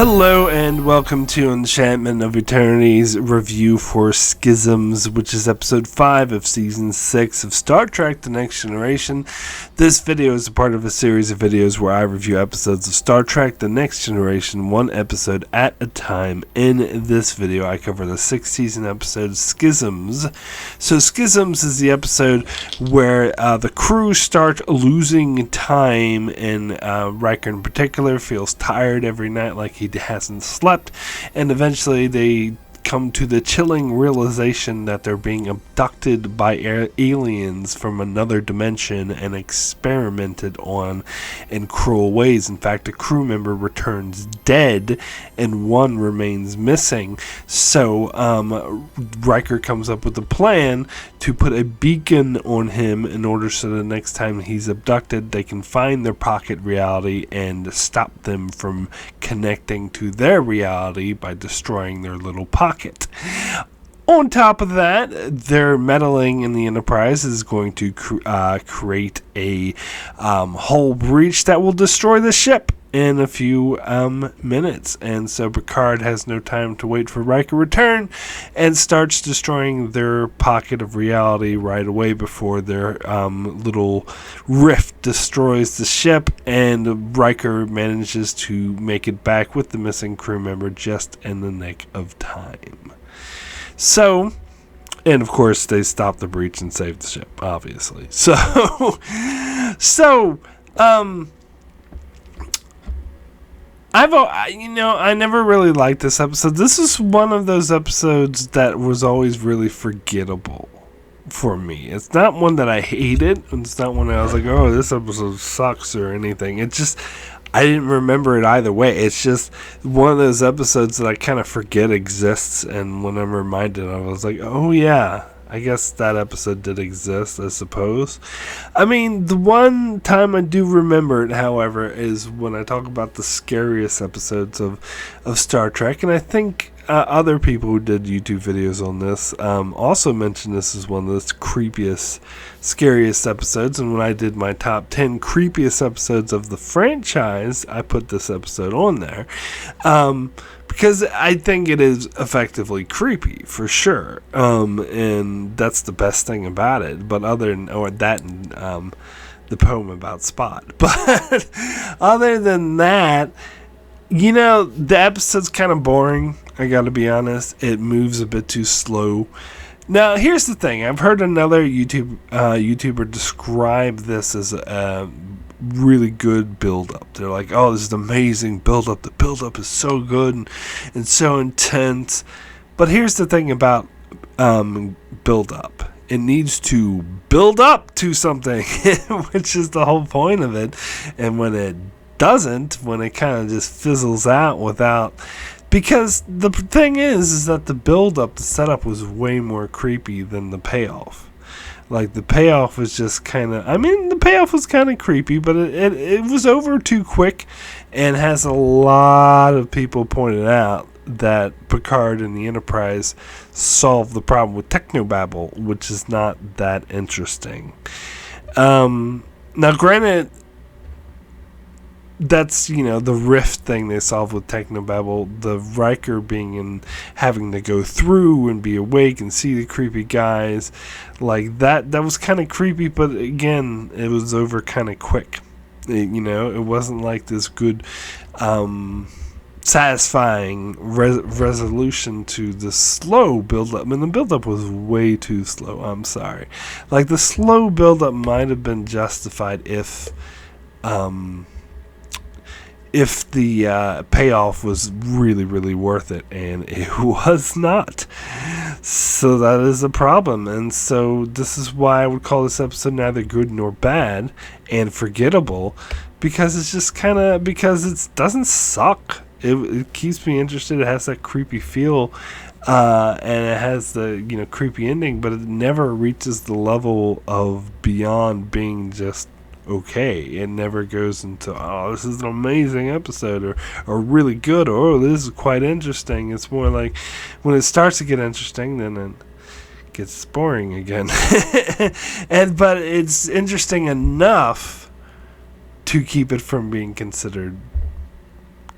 Hello and welcome to Enchantment of Eternity's review for Schisms, which is episode 5 of season 6 of Star Trek The Next Generation. This video is a part of a series of videos where I review episodes of Star Trek The Next Generation, one episode at a time. In this video, I cover the 6th season episode Schisms. So Schisms is the episode where the crew start losing time, and Riker in particular feels tired every night, like he hasn't slept, and eventually they come to the chilling realization that they're being abducted by aliens from another dimension and experimented on in cruel ways. In fact, a crew member returns dead and one remains missing. So Riker comes up with a plan to put a beacon on him in order so the next time he's abducted, they can find their pocket reality and stop them from connecting to their reality by destroying their little pocket. On top of that, their meddling in the Enterprise is going to create a hull breach that will destroy the ship in a few minutes. And so Picard has no time to wait for Riker return and starts destroying their pocket of reality right away before their little rift destroys the ship, and Riker manages to make it back with the missing crew member just in the nick of time. So, and of course they stop the breach and save the ship, obviously. I never really liked this episode. This is one of those episodes that was always really forgettable for me. It's not one that I hated. It's not one that I was like, oh, this episode sucks or anything. It's just, I didn't remember it either way. It's just one of those episodes that I kind of forget exists, and when I'm reminded of it, I was like, oh yeah, I guess that episode did exist, I suppose. I mean, the one time I do remember it, however, is when I talk about the scariest episodes of Star Trek, and I think other people who did YouTube videos on this also mentioned this as one of the creepiest, scariest episodes. And when I did my top 10 creepiest episodes of the franchise, I put this episode on there. Because I think it is effectively creepy, for sure. And that's the best thing about it. But other than that and the poem about Spot. But other than that, you know, the episode's kind of boring, I gotta be honest. It moves a bit too slow. Now, here's the thing. I've heard another YouTuber describe this as a really good build-up. They're like, oh, this is amazing build-up. The build-up is so good and so intense. But here's the thing about build-up. It needs to build up to something, which is the whole point of it. And when it doesn't, when it kind of just fizzles out without... Because the thing is that the build-up, the setup was way more creepy than the payoff. Like, the payoff was just kind of... I mean, the payoff was kind of creepy, but it was over too quick, and has a lot of people pointed out that Picard and the Enterprise solved the problem with technobabble, which is not that interesting. Now, granted, that's, you know, the rift thing they solved with technobabble. The Riker being in, having to go through and be awake and see the creepy guys, like that was kind of creepy, but again, it was over kind of quick. It wasn't like this good satisfying resolution to the slow build-up. I mean, the build-up was way too slow. I'm sorry. Like, the slow build-up might have been justified if the payoff was really, really worth it, and it was not. So that is a problem, and so this is why I would call this episode neither good nor bad and forgettable, because it's just kind of, because it doesn't suck. It keeps me interested. It has that creepy feel, and it has the creepy ending, but it never reaches the level of beyond being just okay. It never goes into, oh, this is an amazing episode, or really good, or oh, this is quite interesting. It's more like when it starts to get interesting, then it gets boring again. But it's interesting enough to keep it from being considered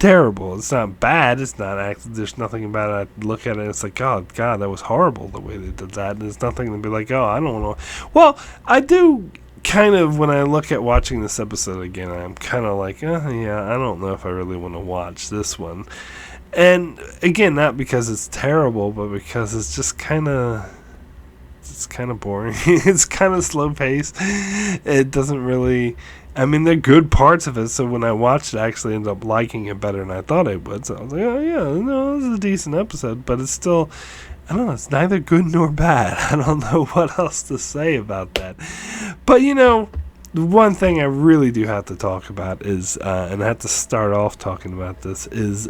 terrible. It's not bad. It's not acted. There's nothing about it. I look at it and it's like, oh, God, that was horrible the way they did that. And there's nothing to be like, oh, I don't know. Well, I do kind of, when I look at watching this episode again, I'm kind of like, yeah, I don't know if I really want to watch this one. And again, not because it's terrible, but because it's just kind of boring. It's kind of slow paced. It doesn't really, I mean, there are good parts of it, so when I watched it, I actually ended up liking it better than I thought I would. So I was like, oh yeah, no, this is a decent episode, but it's still, I don't know, it's neither good nor bad. I don't know what else to say about that. But the one thing I really do have to talk about is, and I have to start off talking about this, is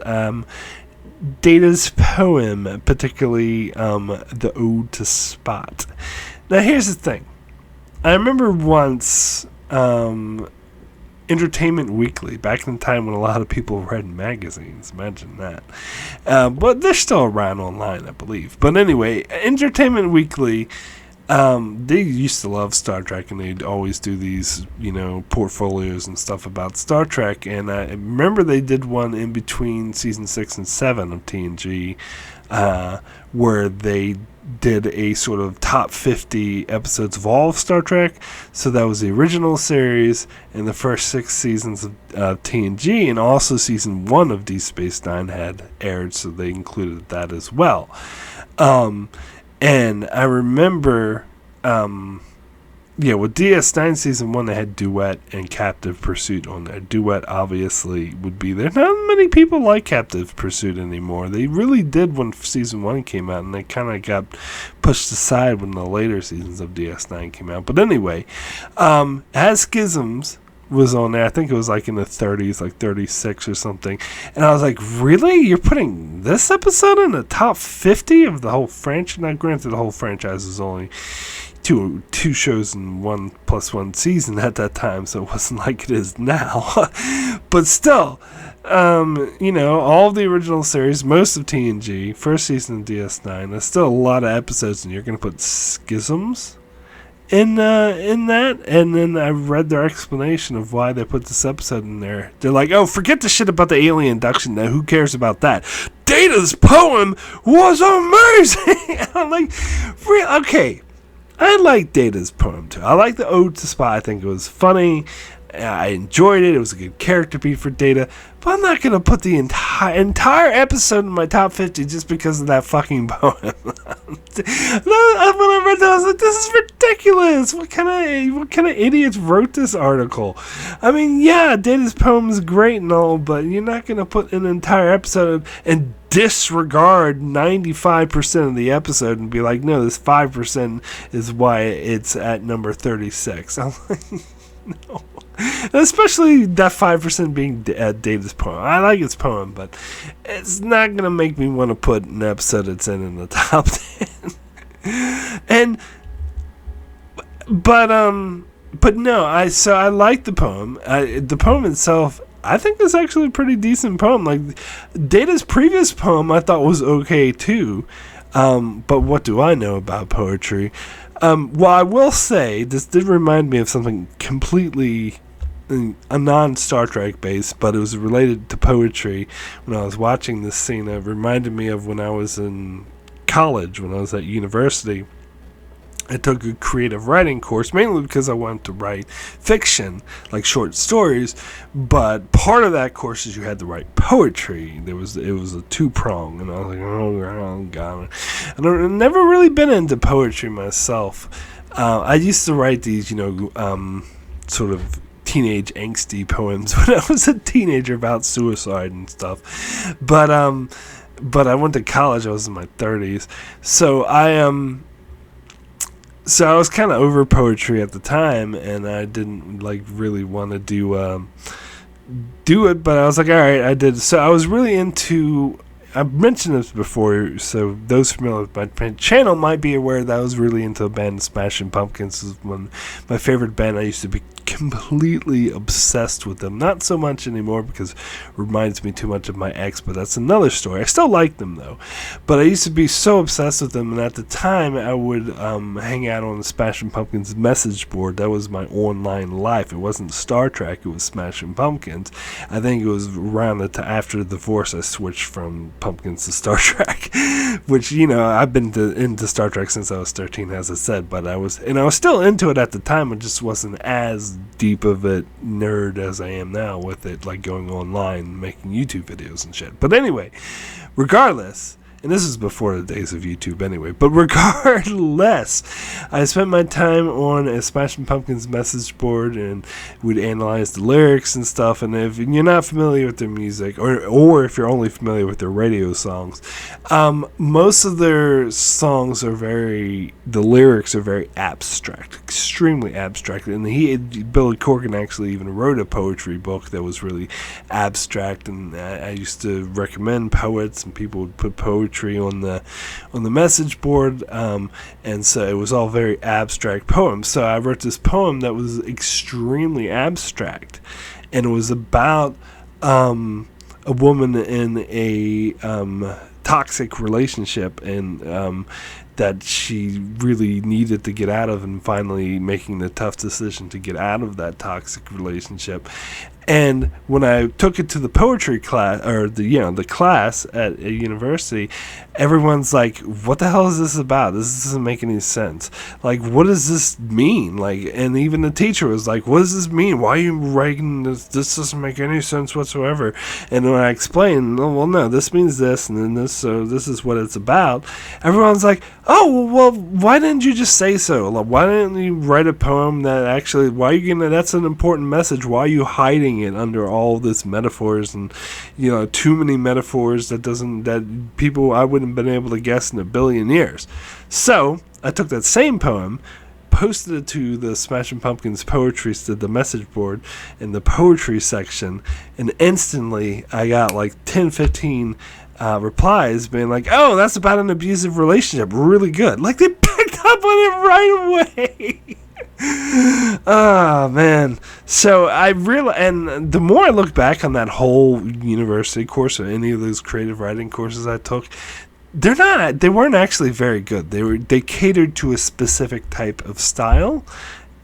Data's poem, particularly the Ode to Spot. Now here's the thing. I remember once Entertainment Weekly, back in the time when a lot of people read magazines, imagine that. But they're still around online, I believe. But anyway, Entertainment Weekly, they used to love Star Trek, and they'd always do these, portfolios and stuff about Star Trek. And I remember they did one in between season 6 and 7 of TNG, where they did a sort of top 50 episodes of all of Star Trek. So that was the original series and the first 6 seasons of TNG, and also season 1 of Deep Space Nine had aired, so they included that as well. And I remember, with DS9 Season 1, they had Duet and Captive Pursuit on there. Duet obviously would be there. Not many people like Captive Pursuit anymore. They really did when Season 1 came out, and they kind of got pushed aside when the later seasons of DS9 came out. But anyway, as Schisms was on there, I think it was like in the 30s, like 36 or something, and I was like, really? You're putting this episode in the top 50 of the whole franchise? Now granted, the whole franchise was only two shows in 1+1 season at that time, so it wasn't like it is now. But still, all of the original series, most of TNG, first season of DS9, there's still a lot of episodes, and you're going to put Schisms in that. And then I read their explanation of why they put this episode in there. They're like, oh, forget the shit about the alien abduction now, who cares about that? Data's poem was amazing. I'm like, okay, I like Data's poem too. I like the Ode to Spot. I think it was funny. I enjoyed it. It was a good character beat for Data. But I'm not going to put the entire episode in my top 50 just because of that fucking poem. When I read that, I was like, this is ridiculous. What kind of idiots wrote this article? I mean, yeah, Data's poem is great and all, but you're not going to put an entire episode and disregard 95% of the episode and be like, no, this 5% is why it's at number 36. I'm like, no. Especially that 5% being Data's poem. I like his poem, but it's not going to make me want to put an episode it's in the top 10. But no, I like the poem. The poem itself, I think it's actually a pretty decent poem. Like, Data's previous poem I thought was okay too. But what do I know about poetry? Well, I will say, this did remind me of something completely a non-Star Trek based, but it was related to poetry. When I was watching this scene, it reminded me of when I was in college, when I was at university. I took a creative writing course, mainly because I wanted to write fiction, like short stories, but part of that course is you had to write poetry. It was a two-prong, and I was like, oh God. I've never really been into poetry myself. I used to write these, sort of teenage angsty poems when I was a teenager about suicide and stuff. But I went to college. I was in my 30s, so So I was kind of over poetry at the time, and I didn't really want to do it. But I was like, all right, I did. So I was really into. I've mentioned this before, so those familiar with my channel might be aware that I was really into a band, Smashing Pumpkins. This was my favorite band I used to completely obsessed with them. Not so much anymore because it reminds me too much of my ex, but that's another story. I still like them though, but I used to be so obsessed with them, and at the time I would hang out on the Smashing Pumpkins message board. That was my online life. It wasn't Star Trek, it was Smashing Pumpkins. I think it was around after the divorce I switched from Pumpkins to Star Trek, which, you know, I've been into Star Trek since I was 13, as I said, but I was still into it at the time. I just wasn't as deep of a nerd as I am now with it, like going online, making YouTube videos and shit. But anyway, regardless, and this is before the days of YouTube anyway, but regardless, I spent my time on a Smashing Pumpkins message board and would analyze the lyrics and stuff. And if you're not familiar with their music, or if you're only familiar with their radio songs, most of their songs the lyrics are very abstract, extremely abstract. And Billy Corgan actually even wrote a poetry book that was really abstract, and I used to recommend poets, and people would put poetry on the message board, and so it was all very abstract poems. So I wrote this poem that was extremely abstract, and it was about a woman in a toxic relationship, and that she really needed to get out of, and finally making the tough decision to get out of that toxic relationship. And when I took it to the poetry class, or the class at a university, everyone's like, "What the hell is this about? This doesn't make any sense. Like, what does this mean?" Like, and even the teacher was like, "What does this mean? Why are you writing this? This doesn't make any sense whatsoever." And when I explained, "Oh, well, no, this means this, and then this, so this is what it's about," everyone's like, "Oh, well, why didn't you just say so? Like, why didn't you write a poem that actually? Why are you gonna? That's an important message. Why are you hiding it under all this metaphors, and too many metaphors that people I wouldn't have been able to guess in a billion years?" So I took that same poem, posted it to the Smashing Pumpkins poetry, to the message board in the poetry section, and instantly I got like 10-15 replies being like, "Oh, that's about an abusive relationship, really good." Like, they picked up on it right away. Oh man. So I realized, and the more I look back on that whole university course, or any of those creative writing courses I took, they weren't actually very good. They catered to a specific type of style,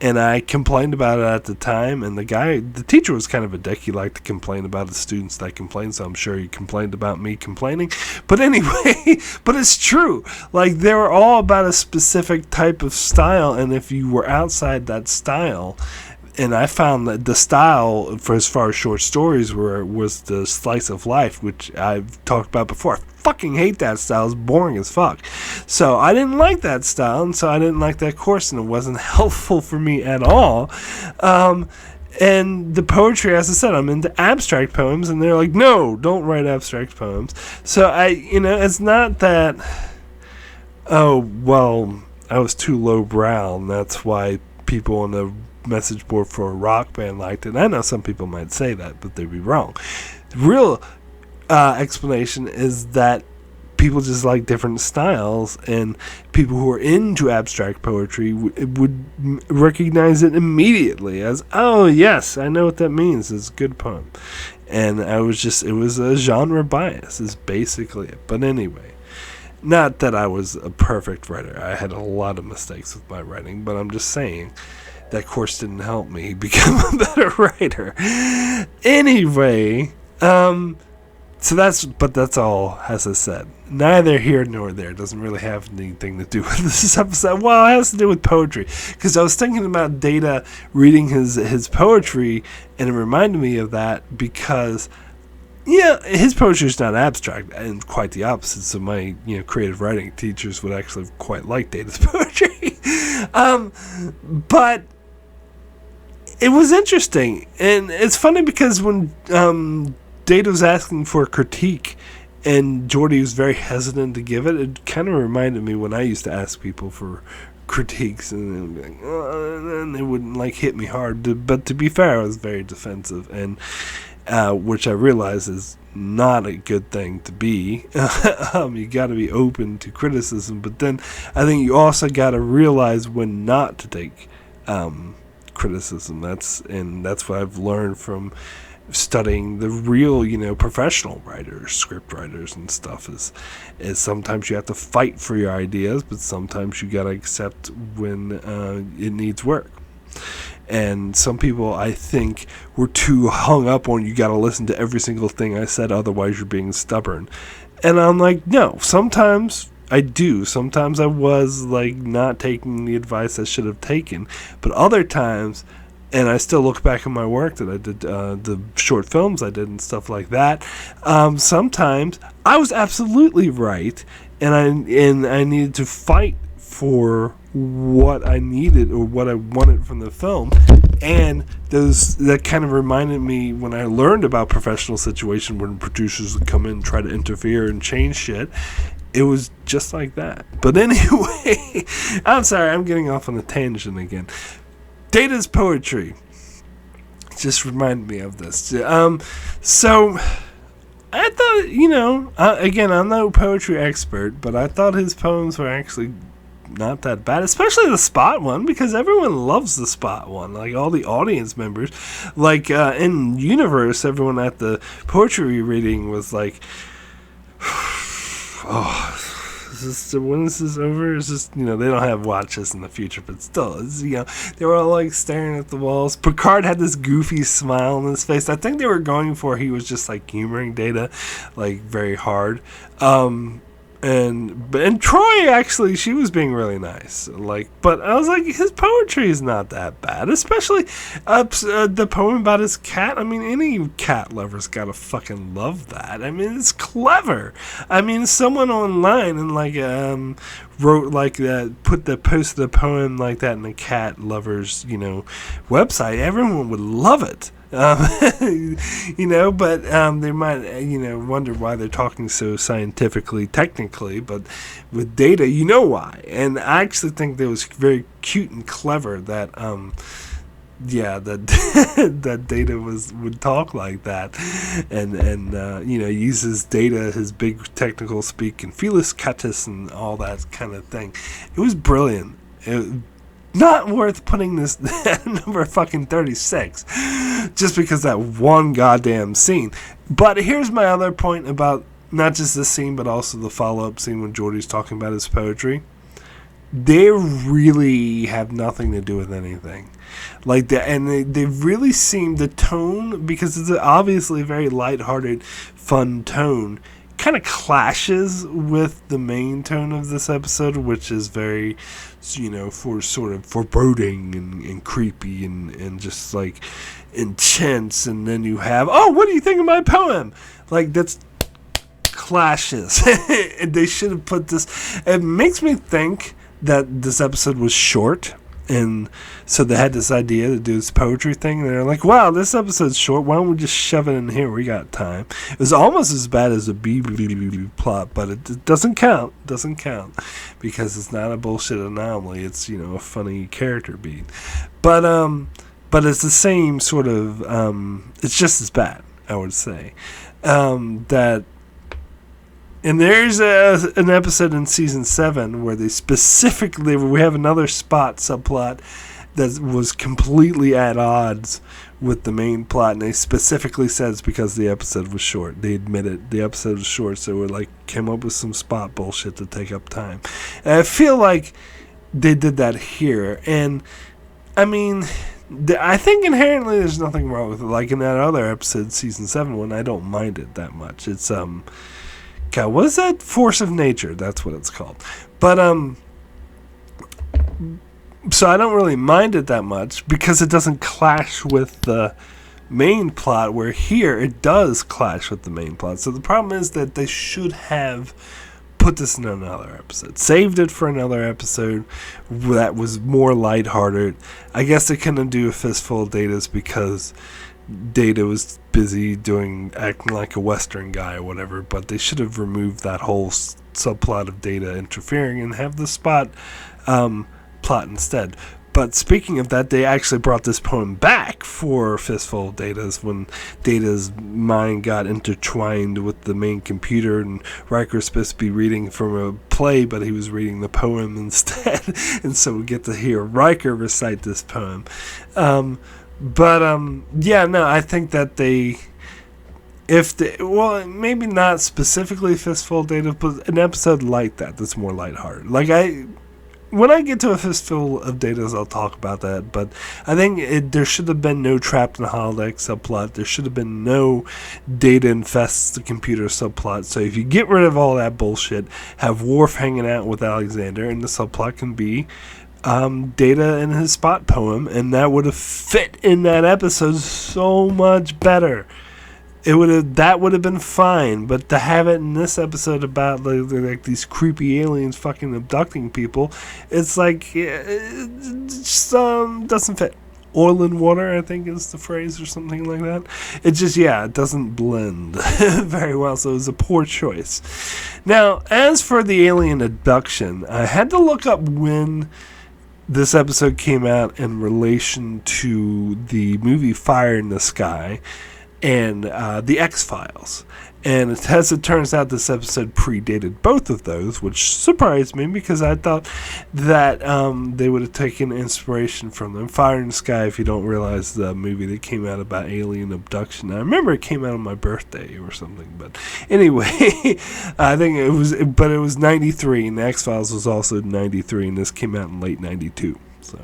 and I complained about it at the time, and the teacher was kind of a dick. He liked to complain about the students that complained, so I'm sure he complained about me complaining. But anyway, but it's true. Like, they were all about a specific type of style, and if you were outside that style, and I found that the style, for as far as short stories was the slice of life, which I've talked about before. I fucking hate that style. It's boring as fuck. So I didn't like that style, and so I didn't like that course, and it wasn't helpful for me at all. And the poetry, as I said, I'm into abstract poems, and they're like, "No, don't write abstract poems." So it's not that, "Oh, well, I was too lowbrow, and that's why people on the message board for a rock band liked it." And I know some people might say that, but they'd be wrong. The real explanation is that people just like different styles, and people who are into abstract poetry would recognize it immediately as, "Oh yes, I know what that means. It's a good poem." And it was a genre bias is basically it. But anyway, not that I was a perfect writer. I had a lot of mistakes with my writing, but I'm just saying that course didn't help me become a better writer. Anyway, so that's all, as I said. Neither here nor there. It doesn't really have anything to do with this episode. Well, it has to do with poetry, because I was thinking about Data reading his poetry, and it reminded me of that because, his poetry is not abstract, and quite the opposite. So my creative writing teachers would actually quite like Data's poetry. But it was interesting, and it's funny because when Data was asking for a critique and Jordy was very hesitant to give it, it kind of reminded me when I used to ask people for critiques, and they'd be like, "Oh," and they wouldn't hit me hard. But to be fair, I was very defensive, and which I realize is not a good thing to be. You got to be open to criticism, but then I think you also got to realize when not to take criticism. That's what I've learned from studying the real, professional writers, script writers and stuff, is sometimes you have to fight for your ideas, but sometimes you gotta accept when it needs work. And some people, I think, were too hung up on, you gotta listen to every single thing I said, otherwise you're being stubborn. And I'm like, no, sometimes I do. Sometimes I was like not taking the advice I should have taken, but other times, and I still look back at my work that I did, the short films I did and stuff like that, sometimes I was absolutely right, and I needed to fight for what I needed or what I wanted from the film. And that kind of reminded me when I learned about professional situation, when producers would come in and try to interfere and change shit. It was just like that. But anyway, I'm sorry, I'm getting off on a tangent again. Data's poetry just reminded me of this. So I thought, again, I'm no poetry expert, but I thought his poems were actually not that bad, especially the Spot one, because everyone loves the Spot one, like all the audience members. Like in Universe, everyone at the poetry reading was like, oh, when is this over? It's just, they don't have watches in the future, but still, they were all like staring at the walls. Picard had this goofy smile on his face. I think they were going for he was just like humoring Data, like very hard. And Troy, actually, she was being really nice. But I was like, his poetry is not that bad, especially the poem about his cat. I mean, any cat lover's gotta fucking love that. I mean, it's clever. I mean, someone online and wrote posted a poem like that in the cat lovers website. Everyone would love it. But they might, wonder why they're talking so scientifically, technically, but with Data, why. And I actually think that was very cute and clever that, that Data would talk like that, and uses Data, his big technical speak, and Felis Catus and all that kind of thing. It was brilliant. Not worth putting this number fucking 36 just because that one goddamn scene. But here's my other point about not just this scene, but also the follow-up scene when Geordi's talking about his poetry. They really have nothing to do with anything. Like that, and they really seem, the tone, because it's obviously a very lighthearted, fun tone, kind of clashes with the main tone of this episode, which is very, for sort of foreboding and creepy and just like intense. And then you have, what do you think of my poem? Like, that's clashes. And they should have put this. It makes me think that this episode was short, and so they had this idea to do this poetry thing, and they're like, wow, this episode's short, why don't we just shove it in here, we got time. It was almost as bad as the B plot, but it doesn't count, because it's not a bullshit anomaly, it's, a funny character beat. But it's the same sort of, it's just as bad, I would say. And there's an episode in season 7 where we have another Spot subplot that was completely at odds with the main plot, and they specifically said it's because the episode was short. They admitted the episode was short, so we came up with some Spot bullshit to take up time. And I feel like they did that here, and I mean, I think inherently there's nothing wrong with it. Like in that other episode, season 7 one, I don't mind it that much. It's God, what is that? Force of Nature. That's what it's called. But so I don't really mind it that much because it doesn't clash with the main plot. Where here it does clash with the main plot. So the problem is that they should have put this in another episode, saved it for another episode that was more lighthearted. I guess they couldn't do a fistful of Datas because Data was busy acting like a Western guy or whatever, but they should have removed that whole subplot of Data interfering and have the Spot plot instead. But speaking of that, they actually brought this poem back for Fistful of Datas when Data's mind got intertwined with the main computer, and Riker was supposed to be reading from a play, but he was reading the poem instead. And so we get to hear Riker recite this poem. I think that maybe not specifically Fistful of Data, but an episode like that's more lighthearted. When I get to a Fistful of Datas, I'll talk about that, but I think there should have been no Trapped in a Holodeck subplot. There should have been no Data infests the computer subplot. So if you get rid of all that bullshit, have Worf hanging out with Alexander, and the subplot can be Data and his spot poem, and that would have fit in that episode so much better. That would have been fine, but to have it in this episode about like these creepy aliens fucking abducting people, it's like it just doesn't fit. Oil and water, I think, is the phrase or something like that. It just it doesn't blend very well, so it was a poor choice. Now, as for the alien abduction, I had to look up when this episode came out in relation to the movie Fire in the Sky and the X-Files. And as it turns out, this episode predated both of those, which surprised me because I thought that they would have taken inspiration from them. Fire in the Sky, if you don't realize, the movie that came out about alien abduction. I remember it came out on my birthday or something, but anyway, I think it was 93, and the X-Files was also 93, and this came out in late 92. So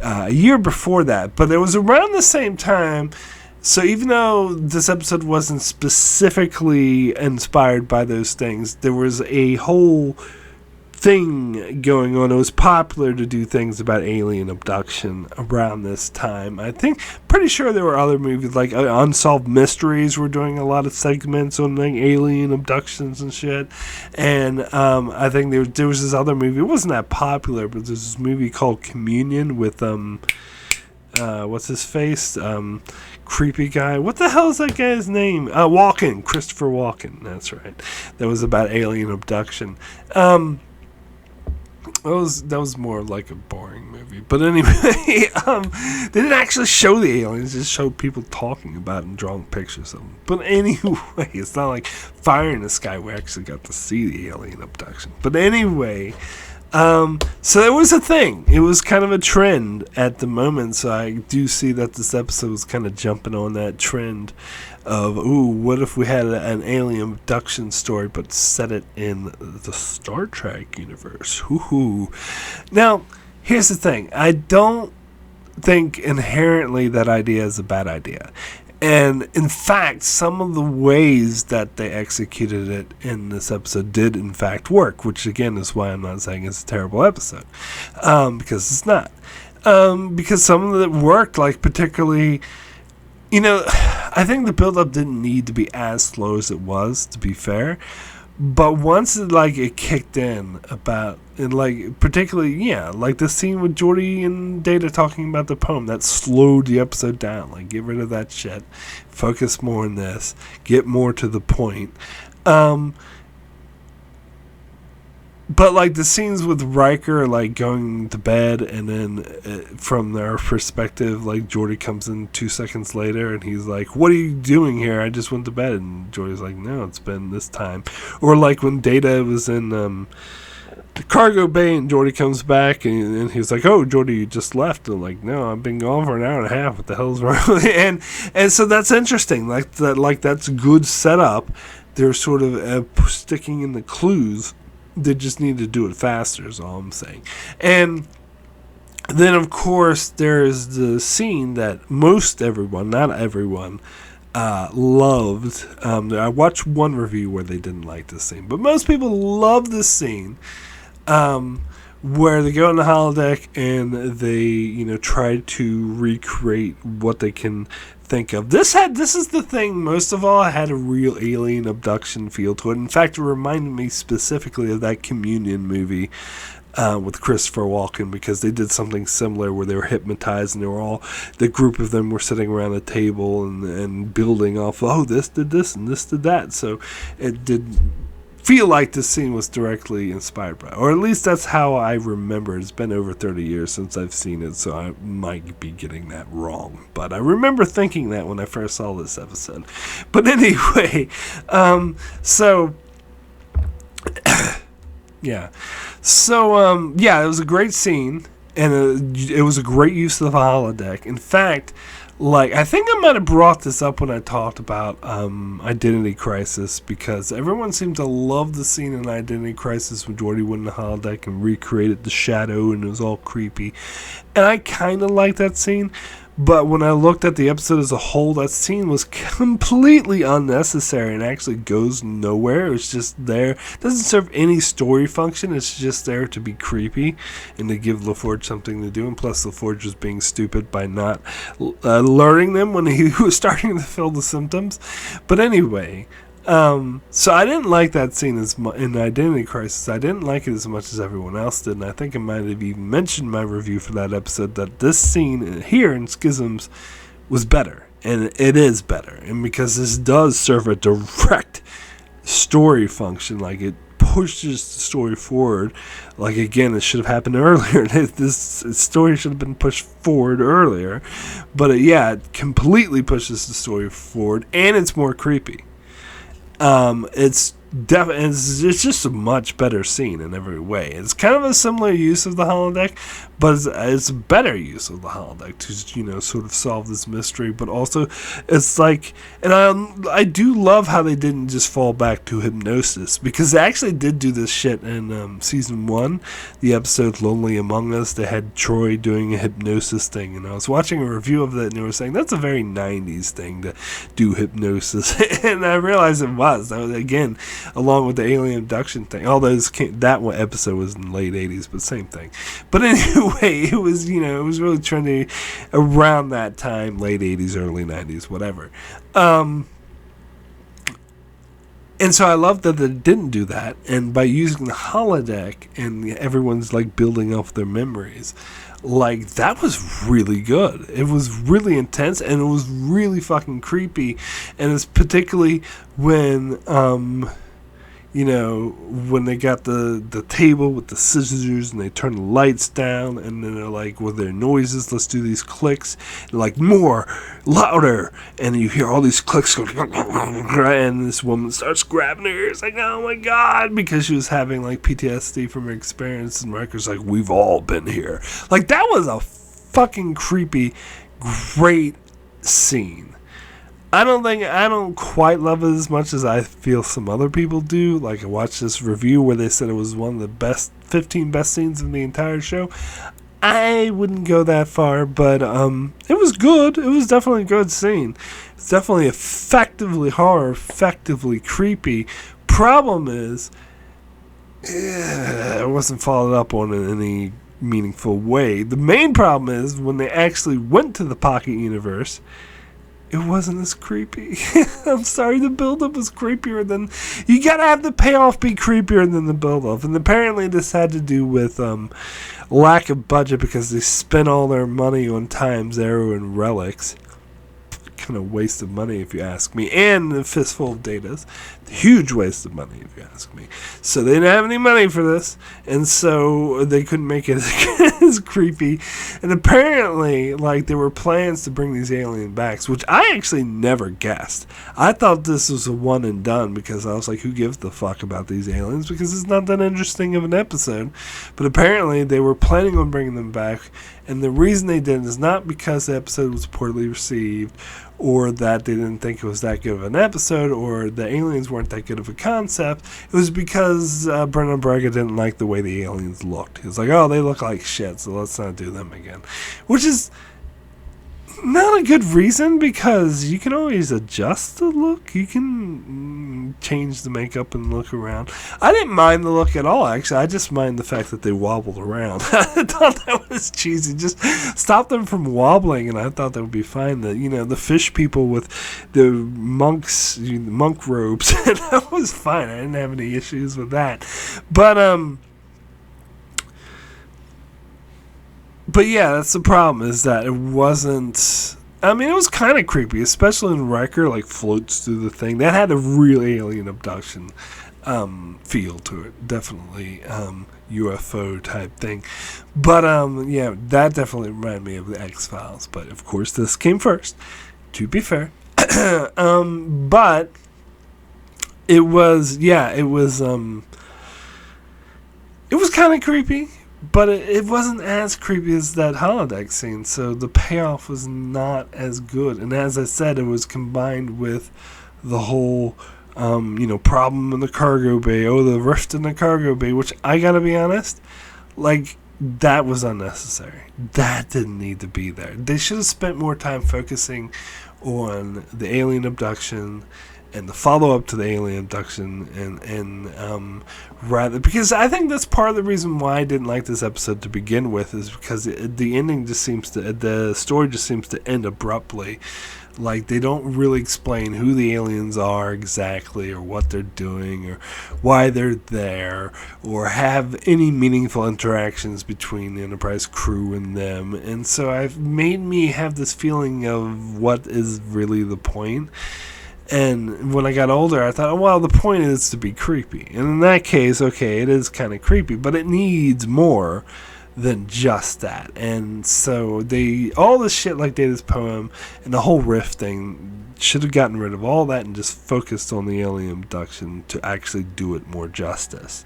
a year before that, but it was around the same time. So even though this episode wasn't specifically inspired by those things, there was a whole thing going on. It was popular to do things about alien abduction around this time. Pretty sure there were other movies like Unsolved Mysteries were doing a lot of segments on like alien abductions and shit. And I think there was this other movie. It wasn't that popular, but there's this movie called Communion with what's his face? Creepy guy. What the hell is that guy's name? Walken. Christopher Walken. That's right. That was about alien abduction. That was more like a boring movie. But anyway, they didn't actually show the aliens. They just showed people talking about it and drawing pictures of them. But anyway, it's not like Fire in the Sky. We actually got to see the alien abduction. But anyway, so it was a thing. It was kind of a trend at the moment. So I do see that this episode was kind of jumping on that trend of, what if we had an alien abduction story, but set it in the Star Trek universe? Now, here's the thing. I don't think inherently that idea is a bad idea. And in fact, some of the ways that they executed it in this episode did in fact work, which again is why I'm not saying it's a terrible episode, because it's not. Because some of it worked, like particularly, I think the build-up didn't need to be as slow as it was, to be fair. But once it kicked in about, and particularly, like the scene with Geordi and Data talking about the poem, that slowed the episode down. Get rid of that shit. Focus more on this. Get more to the point. But the scenes with Riker going to bed, and then from their perspective, Geordi comes in 2 seconds later and he's like, "What are you doing here? I just went to bed." And Geordi's like, "No, it's been this time." Or when Data was in the cargo bay and Geordi comes back and he's like, "Oh, Geordi, you just left." And "No, I've been gone for an hour and a half. What the hell's wrong with you?" And so that's interesting. That's good setup. They're sort of sticking in the clues. They just need to do it faster is all I'm saying. And then, of course, there's the scene that most everyone, not everyone, loved. I watched one review where they didn't like this scene, but most people love this scene where they go on the holodeck and they, try to recreate what they can think of. This is the thing, most of all, it had a real alien abduction feel to it. In fact, it reminded me specifically of that Communion movie with Christopher Walken, because they did something similar where they were hypnotized and the group of them were sitting around a table and building off, this did this and this did that. So it did feel like this scene was directly inspired by, or at least that's how I remember. It's been over 30 years since I've seen it, so I might be getting that wrong. But I remember thinking that when I first saw this episode. But anyway, so yeah. So, yeah, it was a great scene, and it was a great use of the holodeck. In fact, like, I think I might have brought this up when I talked about Identity Crisis, because everyone seemed to love the scene in Identity Crisis when Geordi went in the holodeck and recreated the shadow, and it was all creepy. And I kind of like that scene, but when I looked at the episode as a whole, that scene was completely unnecessary and actually goes nowhere. It's just there. It doesn't serve any story function. It's just there to be creepy and to give LaForge something to do. And plus, LaForge was being stupid by not alerting them when he was starting to feel the symptoms. But anyway, so I didn't like that scene as in Identity Crisis. I didn't like it as much as everyone else did, and I think I might have even mentioned in my review for that episode that this scene here in Schisms was better, and it is better, and because this does serve a direct story function, like it pushes the story forward. Like, again, it should have happened earlier. This story should have been pushed forward earlier, but it completely pushes the story forward, and it's more creepy. It's just a much better scene in every way. It's kind of a similar use of the holodeck, but it's a better use of the holodeck to, sort of solve this mystery. But also, it's like, and I do love how they didn't just fall back to hypnosis, because they actually did do this shit in season 1, the episode Lonely Among Us. They had Troy doing a hypnosis thing, and I was watching a review of that, and they were saying that's a very 90s thing to do hypnosis, and I realized it was. That was, again, along with the alien abduction thing. Although that one episode was in the late 80s, but same thing. But anyway, it was, it was really trendy around that time, late 80s, early 90s, whatever. And so I love that they didn't do that, and by using the holodeck and everyone's like building up their memories, like, that was really good. It was really intense, and it was really fucking creepy. And it's particularly when when they got the table with the scissors and they turn the lights down, and then they're like, with their noises, let's do these clicks, and like, more, louder, and you hear all these clicks go, and this woman starts grabbing her ears like, oh my god, because she was having like PTSD from her experience, and Riker's like, we've all been here. Like, that was a fucking creepy, great scene. I don't quite love it as much as I feel some other people do. Like, I watched this review where they said it was one of the 15 best scenes in the entire show. I wouldn't go that far, but it was good. It was definitely a good scene. It's definitely effectively horror, effectively creepy. Problem is, it wasn't followed up on in any meaningful way. The main problem is when they actually went to the Pocket Universe, it wasn't as creepy. I'm sorry, the build-up was creepier than... You gotta have the payoff be creepier than the build-up. And apparently this had to do with lack of budget, because they spent all their money on Times Arrow and relics. Kind of waste of money, if you ask me. And a fistful of datas. Huge waste of money, if you ask me. So they didn't have any money for this, and so they couldn't make it as creepy. And apparently, like, there were plans to bring these alien backs, which I actually never guessed. I thought this was a one and done, because I was like, who gives the fuck about these aliens? Because it's not that interesting of an episode. But apparently, they were planning on bringing them back, and the reason they didn't is not because the episode was poorly received, or that they didn't think it was that good of an episode, or the aliens weren't that good of a concept. It was because Brendan Braga didn't like the way the aliens looked. He was like, oh, they look like shit, so let's not do them again. Which is not a good reason, because you can always adjust the look. You can change the makeup and look around. I didn't mind the look at all, actually. I just mind the fact that they wobbled around. I thought that was cheesy. Just stop them from wobbling, and I thought that would be fine. The fish people with the monks, monk robes, that was fine. I didn't have any issues with that. But yeah, that's the problem, is that it wasn't... I mean, it was kind of creepy, especially when Riker, like, floats through the thing. That had a real alien abduction feel to it. Definitely UFO type thing. But yeah, that definitely reminded me of the X-Files. But of course, this came first, to be fair. But it was kind of creepy, but it wasn't as creepy as that holodeck scene, so the payoff was not as good. And as I said, it was combined with the whole problem in the cargo bay, the rift in the cargo bay, which I gotta be honest, like, that was unnecessary. That didn't need to be there. They should have spent more time focusing on the alien abduction and the follow-up to the alien abduction, and rather, because I think that's part of the reason why I didn't like this episode to begin with, is because the ending just seems to, the story just seems to end abruptly. Like, they don't really explain who the aliens are exactly, or what they're doing, or why they're there, or have any meaningful interactions between the Enterprise crew and them. And so I've made me have this feeling of what is really the point. And when I got older, I thought, well, the point is to be creepy. And in that case, okay, it is kind of creepy, but it needs more than just that. And so all this shit like Data's poem and the whole rift thing should have gotten rid of all that and just focused on the alien abduction to actually do it more justice.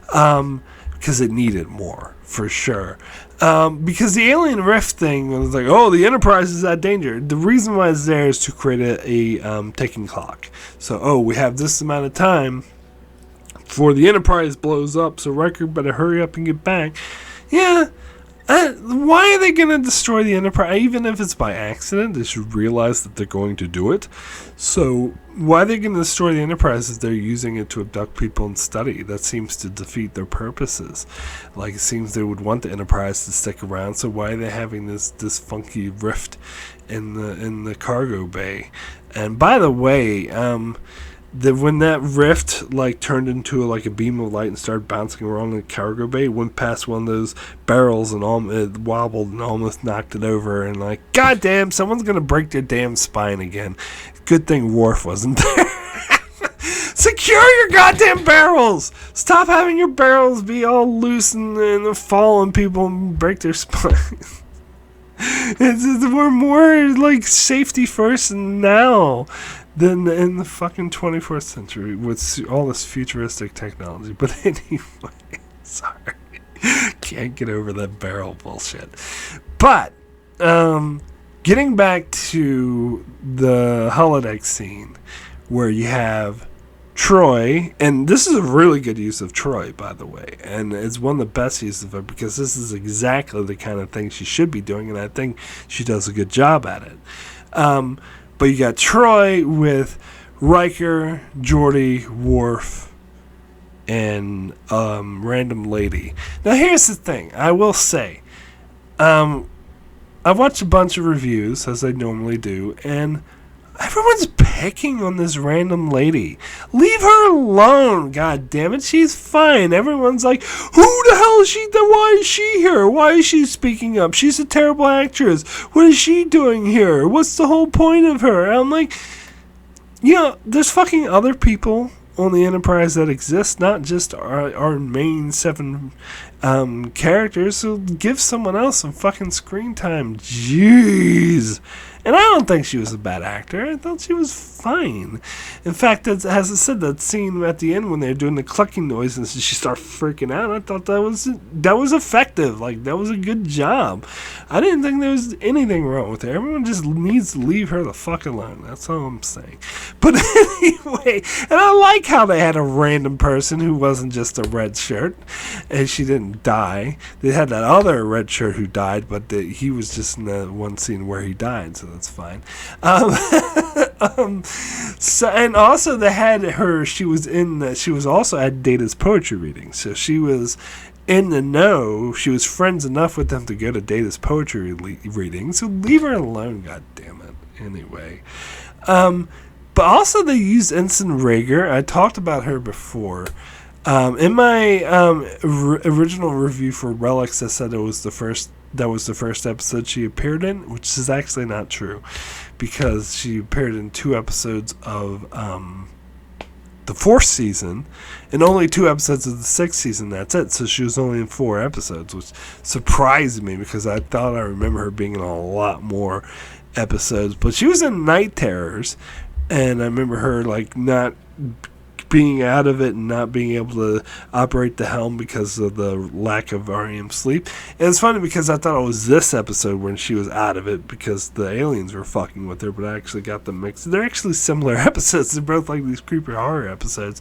Because it needed more, for sure. Because the alien rift thing was like, the Enterprise is at danger. The reason why it's there is to create a ticking clock. So, we have this amount of time before the Enterprise blows up, so Riker better hurry up and get back. Yeah, why are they going to destroy the Enterprise? Even if it's by accident, they should realize that they're going to do it. So why are they going to destroy the Enterprise if they're using it to abduct people and study? That seems to defeat their purposes. Like, it seems they would want the Enterprise to stick around, so why are they having this funky rift in the cargo bay? And by the way, when that rift turned into a beam of light and started bouncing around the cargo bay, it went past one of those barrels and it wobbled and almost knocked it over, and goddamn, someone's gonna break their damn spine again. Good thing Worf wasn't there. Secure your goddamn barrels! Stop having your barrels be all loose and fall on people and break their spine. We're more safety first now than in the fucking 24th century with all this futuristic technology. But anyway, sorry. Can't get over that barrel bullshit. But, getting back to the holodeck scene where you have Troy, and this is a really good use of Troy, by the way, and it's one of the best uses of it because this is exactly the kind of thing she should be doing, and I think she does a good job at it. But you got Troy with Riker, Geordi, Worf, and random lady. Now here's the thing, I will say, I've watched a bunch of reviews, as I normally do, and everyone's picking on this random lady. Leave her alone, god damn it, she's fine. Everyone's like, who the hell is she? Why is she here? Why is she speaking up? She's a terrible actress. What is she doing here? What's the whole point of her? I'm like, there's fucking other people on the Enterprise that exist, not just our main 7 characters, so give someone else some fucking screen time. Jeez. And I don't think she was a bad actor. I thought she was fine. In fact, as I said, that scene at the end when they're doing the clucking noise and she starts freaking out, I thought that was effective. That was a good job. I didn't think there was anything wrong with her. Everyone just needs to leave her the fuck alone. That's all I'm saying. But anyway, and I like how they had a random person who wasn't just a red shirt, and she didn't die. They had that other red shirt who died, but he was just in the one scene where he died, so that's fine. So, and also they had her. She was also at Data's poetry reading, so she was in the know. She was friends enough with them to go to Data's poetry reading. So leave her alone, god damn it. Anyway, but also they used Ensign Rager. I talked about her before. In my original review for Relics, I said that was the first episode she appeared in, which is actually not true, because she appeared in 2 episodes of the 4th season, and only 2 episodes of the 6th season. That's it. So she was only in 4 episodes, which surprised me because I thought I remember her being in a lot more episodes. But she was in Night Terrors, and I remember her like not being out of it and not being able to operate the helm because of the lack of REM sleep. And it's funny because I thought it was this episode when she was out of it because the aliens were fucking with her, but I actually got them mixed. They're actually similar episodes. They're both like these creepy horror episodes.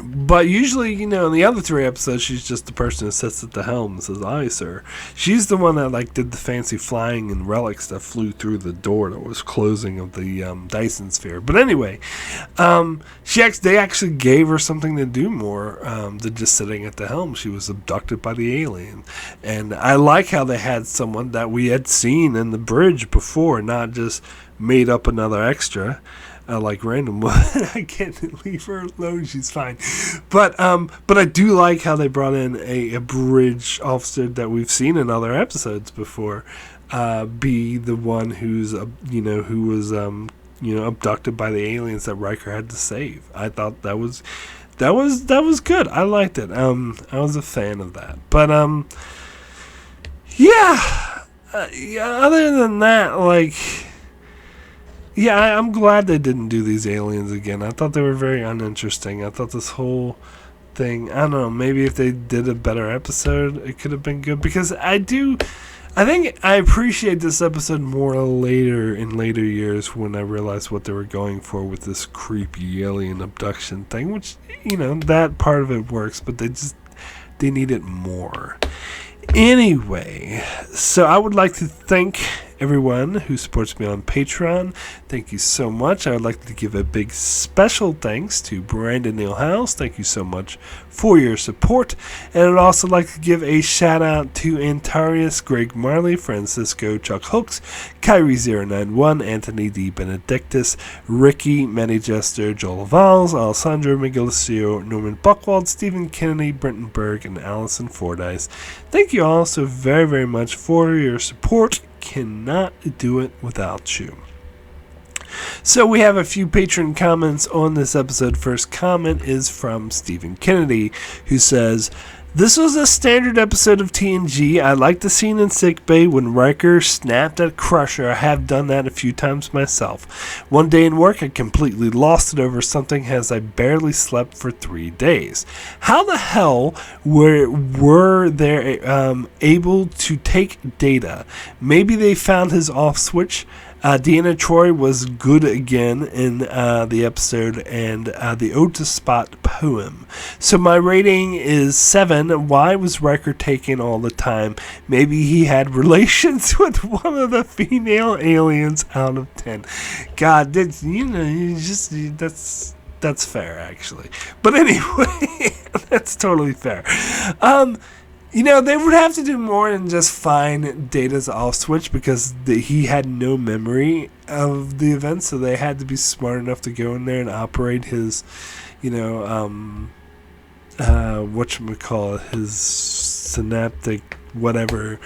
But usually, in the other 3 episodes, she's just the person who sits at the helm and says, "Aye, sir." She's the one that like did the fancy flying and relics that flew through the door that was closing of the Dyson sphere. But anyway, they actually gave her something to do more than just sitting at the helm. She was abducted by the alien. And I like how they had someone that we had seen in the bridge before, not just made up another extra. Like random one. I can't leave her alone, she's fine. But I do like how they brought in a bridge officer that we've seen in other episodes before, be the one who's who was abducted by the aliens that Riker had to save. I thought that was good. I liked it. I was a fan of that. But other than that, I'm glad they didn't do these aliens again. I thought they were very uninteresting. I thought this whole thing, I don't know, maybe if they did a better episode, it could have been good. Because I think I appreciate this episode more in later years when I realized what they were going for with this creepy alien abduction thing, which, that part of it works, but they need it more. Anyway, so I would like to thank everyone who supports me on Patreon. Thank you so much. I would like to give a big special thanks to Brandon Neal House. Thank you so much for your support. And I'd also like to give a shout out to Antarius, Greg Marley, Francisco, Chuck Hooks, Kyrie091, Anthony D. Benedictus, Ricky, Manny Jester, Joel Valls, Alessandro Miguelicio, Norman Buchwald, Stephen Kennedy, Brenton Berg, and Allison Fordyce. Thank you all so very, very much for your support. Cannot do it without you. So we have a few patron comments on this episode. First comment is from Stephen Kennedy, who says, "This was a standard episode of TNG. I like the scene in sickbay when Riker snapped at Crusher. I have done that a few times myself. One day in work, I completely lost it over something as I barely slept for 3 days. How the hell were they able to take data? Maybe they found his off switch. Deanna Troi was good again in the episode, and the Ode to Spot poem. So my rating is 7. Why was Riker taken all the time? Maybe he had relations with one of the female aliens out of 10. God, that's fair, actually. But anyway, that's totally fair. They would have to do more than just find Data's off switch because he had no memory of the event, so they had to be smart enough to go in there and operate his, his synaptic whatever.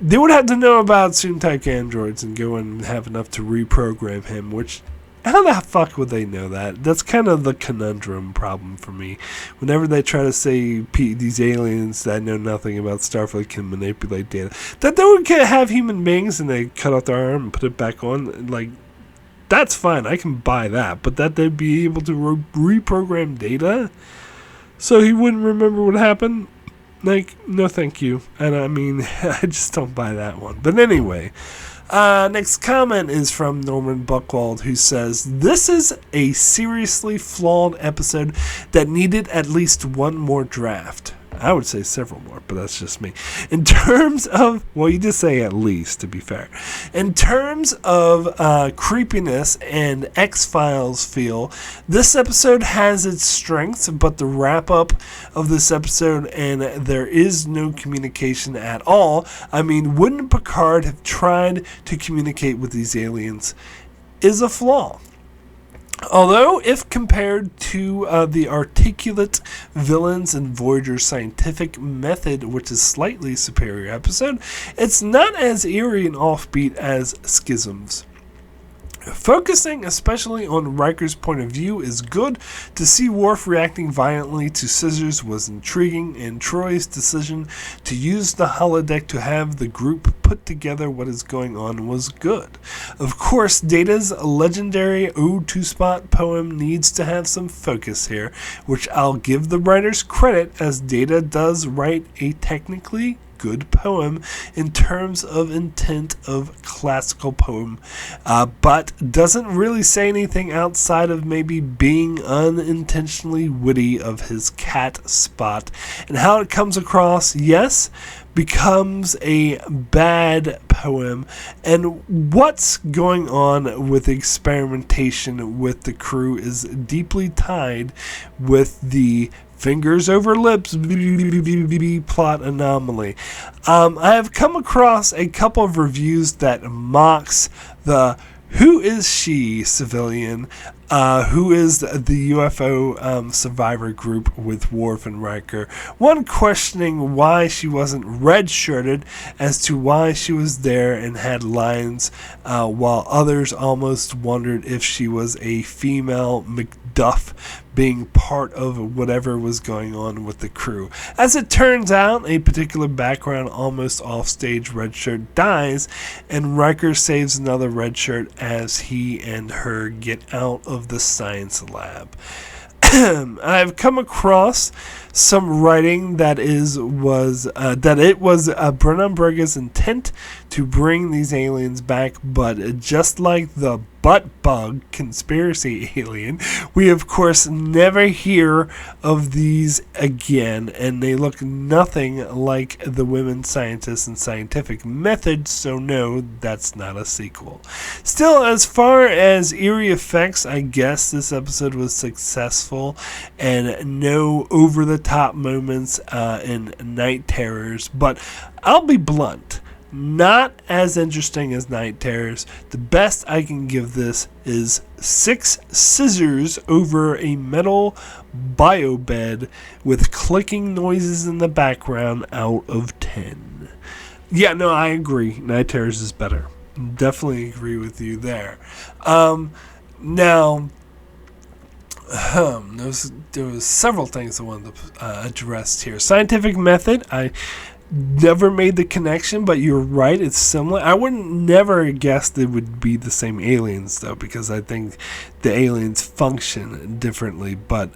They would have to know about Soontak androids and go and have enough to reprogram him, which... how the fuck would they know that? That's kind of the conundrum problem for me. Whenever they try to say these aliens that know nothing about Starfleet can manipulate data, that they would have human beings and they cut off their arm and put it back on, that's fine. I can buy that. But that they'd be able to reprogram data so he wouldn't remember what happened? No thank you. And I mean, I just don't buy that one. But anyway... next comment is from Norman Buchwald, who says, "This is a seriously flawed episode that needed at least one more draft." I would say several more, but that's just me. In terms of, well, you just say at least, to be fair. In terms of creepiness and X-Files feel, this episode has its strengths, but the wrap-up of this episode, and there is no communication at all. I mean, wouldn't Picard have tried to communicate with these aliens, is a flaw. Although, if compared to the articulate villains in Voyager's scientific method, which is slightly superior episode, it's not as eerie and offbeat as Schisms. Focusing especially on Riker's point of view is good. To see Worf reacting violently to scissors was intriguing, and Troy's decision to use the holodeck to have the group put together what is going on was good. Of course, Data's legendary Ode to Spot poem needs to have some focus here, which I'll give the writers credit, as Data does write a technically good poem in terms of intent of classical poem, but doesn't really say anything outside of maybe being unintentionally witty of his cat Spot, and how it comes across, yes, becomes a bad poem. And what's going on with experimentation with the crew is deeply tied with the fingers over lips plot anomaly. I have come across a couple of reviews that mocks the "who is she" civilian, who is the UFO survivor group with Worf and Riker. One questioning why she wasn't red-shirted as to why she was there and had lines, while others almost wondered if she was a female McDuff being part of whatever was going on with the crew. As it turns out, a particular background almost offstage red shirt dies, and Riker saves another red shirt as he and her get out of the science lab. I've come across some writing that it was Brennan Burger's intent to bring these aliens back, but just like the butt bug conspiracy alien, we of course never hear of these again, and they look nothing like the women scientists and scientific methods, so no, that's not a sequel. Still, as far as eerie effects, I guess this episode was successful, and no over-the-top moments and night terrors, but I'll be blunt. Not as interesting as Night Terrors. The best I can give this is 6 scissors over a metal biobed with clicking noises in the background out of 10. Yeah, no, I agree. Night Terrors is better. Definitely agree with you there. Now, there was several things I wanted to address here. Scientific method, I never made the connection, but you're right, it's similar. I wouldn't never guess they would be the same aliens, though, because I think the aliens function differently. But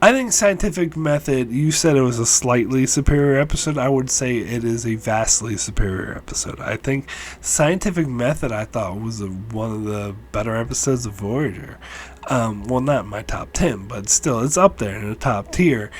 I think scientific method, you said it was a slightly superior episode. I would say it is a vastly superior episode. I think scientific method, I thought, was one of the better episodes of Voyager. Well, not in my top 10, but still, it's up there in the top tier.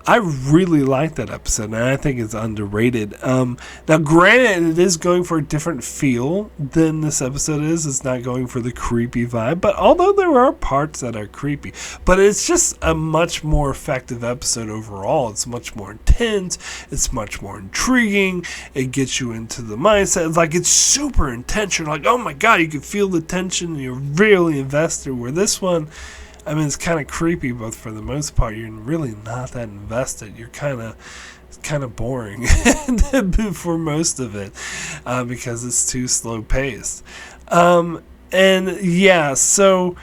I really like that episode, and I think it's underrated. Now, granted, it is going for a different feel than this episode is. It's not going for the creepy vibe, but although there are parts that are creepy, but it's just a much more effective episode overall. It's much more intense. It's much more intriguing. It gets you into the mindset. It's like, it's super intense. You're like, oh my god, you can feel the tension. You're really invested. Where this one, I mean, it's kind of creepy, but for the most part, you're really not that invested. You're kind of boring for most of it because it's too slow paced. And yeah, so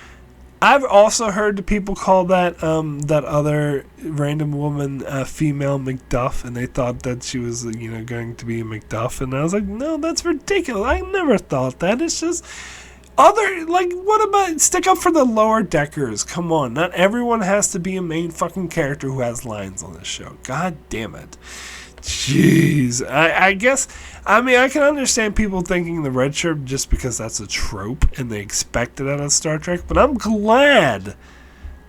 I've also heard the people call that that other random woman female McDuff, and they thought that she was going to be a McDuff, and I was like, no, that's ridiculous. I never thought that. It's just what about stick up for the lower deckers? Come on, not everyone has to be a main fucking character who has lines on this show. God damn it. Jeez. I guess, I mean, I can understand people thinking the red shirt just because that's a trope and they expect it out of Star Trek, but I'm glad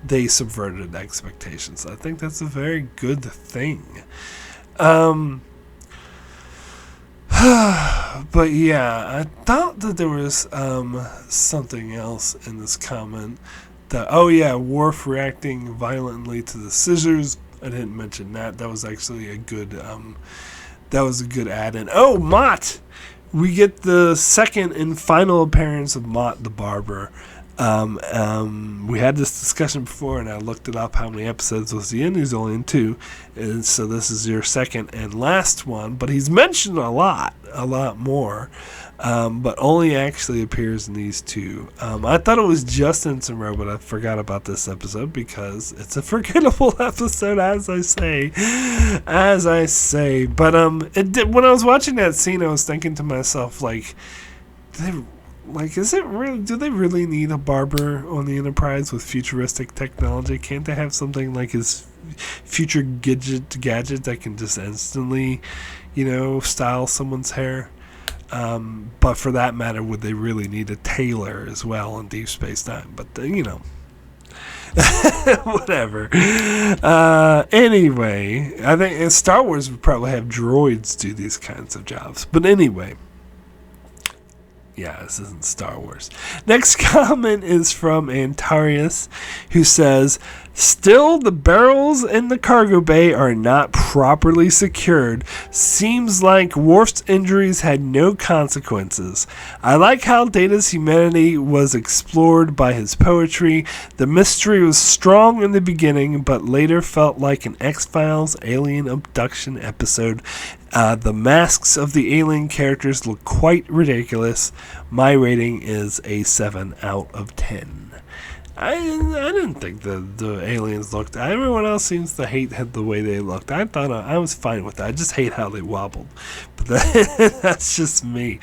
they subverted expectations. I think that's a very good thing. But yeah, I thought that there was something else in this comment. Worf reacting violently to the scissors. I didn't mention that. That was actually a good add-in. Oh, Mott! We get the second and final appearance of Mott the Barber. We had this discussion before, and I looked it up how many episodes was he in. He's only in 2, and so this is your second and last one. But he's mentioned a lot more, but only actually appears in these 2. I thought it was just Ensign Rowe, but I forgot about this episode because it's a forgettable episode, as I say. But it did, when I was watching that scene, I was thinking to myself, like, is it really? Do they really need a barber on the Enterprise with futuristic technology? Can't they have something like his future gadget that can just instantly, style someone's hair? But for that matter, would they really need a tailor as well in Deep Space Nine? But whatever. Anyway, I think Star Wars would probably have droids do these kinds of jobs. But anyway. Yeah, this isn't Star Wars. Next comment is from Antarius, who says, "Still, the barrels in the cargo bay are not properly secured. Seems like Worf's injuries had no consequences. I like how Data's humanity was explored by his poetry. The mystery was strong in the beginning, but later felt like an X-Files alien abduction episode. The masks of the alien characters look quite ridiculous. My rating is a 7 out of 10. I didn't think the aliens looked. Everyone else seems to hate the way they looked. I thought I was fine with that. I just hate how they wobbled. But that's just me.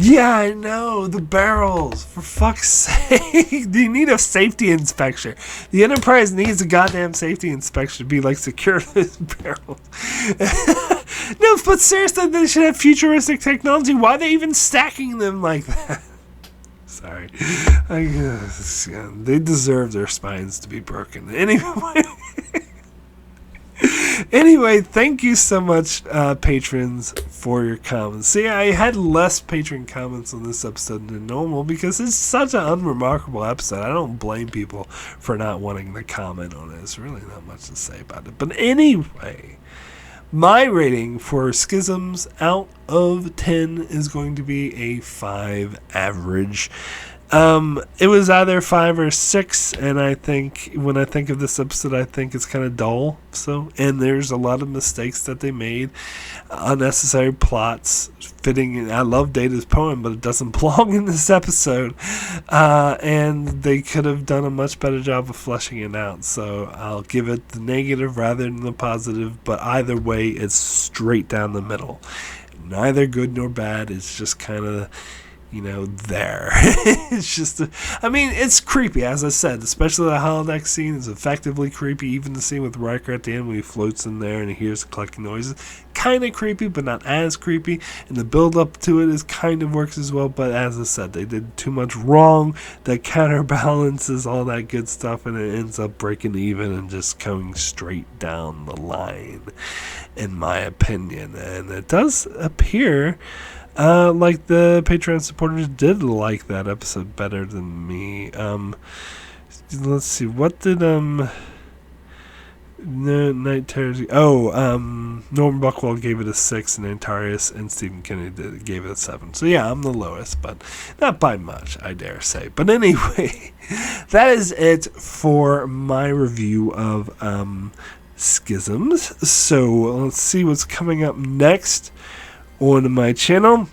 Yeah, I know. The barrels. For fuck's sake. You need a safety inspection. The Enterprise needs a goddamn safety inspection to be like, secure this barrel. No, but seriously, they should have futuristic technology. Why are they even stacking them like that? Sorry. I guess, yeah, they deserve their spines to be broken. Anyway, thank you so much, patrons, for your comments. See, I had less patron comments on this episode than normal because it's such an unremarkable episode. I don't blame people for not wanting to comment on it. There's really not much to say about it. But anyway, my rating for Schisms out of 10 is going to be a 5 average. It was either 5 or 6, and I think when I think of this episode, I think it's kind of dull. And there's a lot of mistakes that they made, unnecessary plots fitting in. I love Data's poem, but it doesn't belong in this episode, and they could have done a much better job of fleshing it out. So I'll give it the negative rather than the positive. But either way, it's straight down the middle. Neither good nor bad. It's just kind of, there. It's just, it's creepy, as I said, especially the holodeck scene is effectively creepy. Even the scene with Riker at the end when he floats in there and he hears the clucking noises, kind of creepy, but not as creepy. And the build up to it is kind of works as well, but as I said, they did too much wrong that counterbalances all that good stuff, and it ends up breaking even and just coming straight down the line, in my opinion. And it does appear like the Patreon supporters did like that episode better than me. Let's see, what did Night Terrors? Norman Buckwell gave it a 6, and Antarius and Stephen Kennedy gave it a 7. So yeah, I'm the lowest, but not by much, I dare say. But anyway, that is it for my review of Schisms. So let's see what's coming up next on my channel.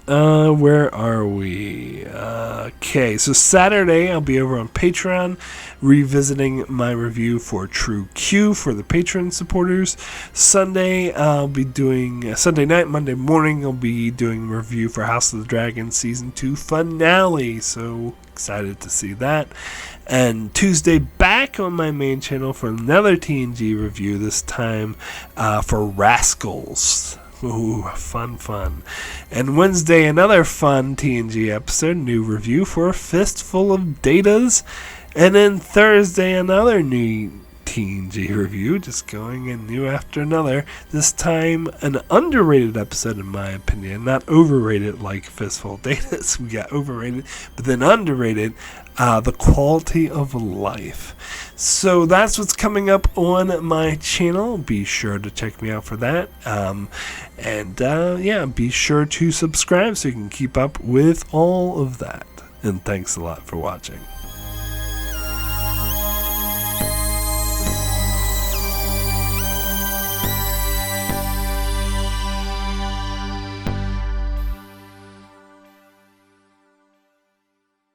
Where are we? Okay, so Saturday I'll be over on Patreon revisiting my review for True Q for the Patreon supporters. Sunday I'll be doing Sunday night, Monday morning I'll be doing a review for House of the Dragon Season 2 finale. So excited to see that. And Tuesday back on my main channel for another TNG review, this time for Rascals. Ooh, fun. And Wednesday, another fun TNG episode, new review for A Fistful of Datas. And then Thursday, another new TNG review, just going in new after another. This time, an underrated episode, in my opinion. Not overrated like Fistful of Datas. We got overrated, but then underrated. The Quality of Life. So that's what's coming up on my channel. Be sure to check me out for that. Be sure to subscribe so you can keep up with all of that. and thanks a lot for watching.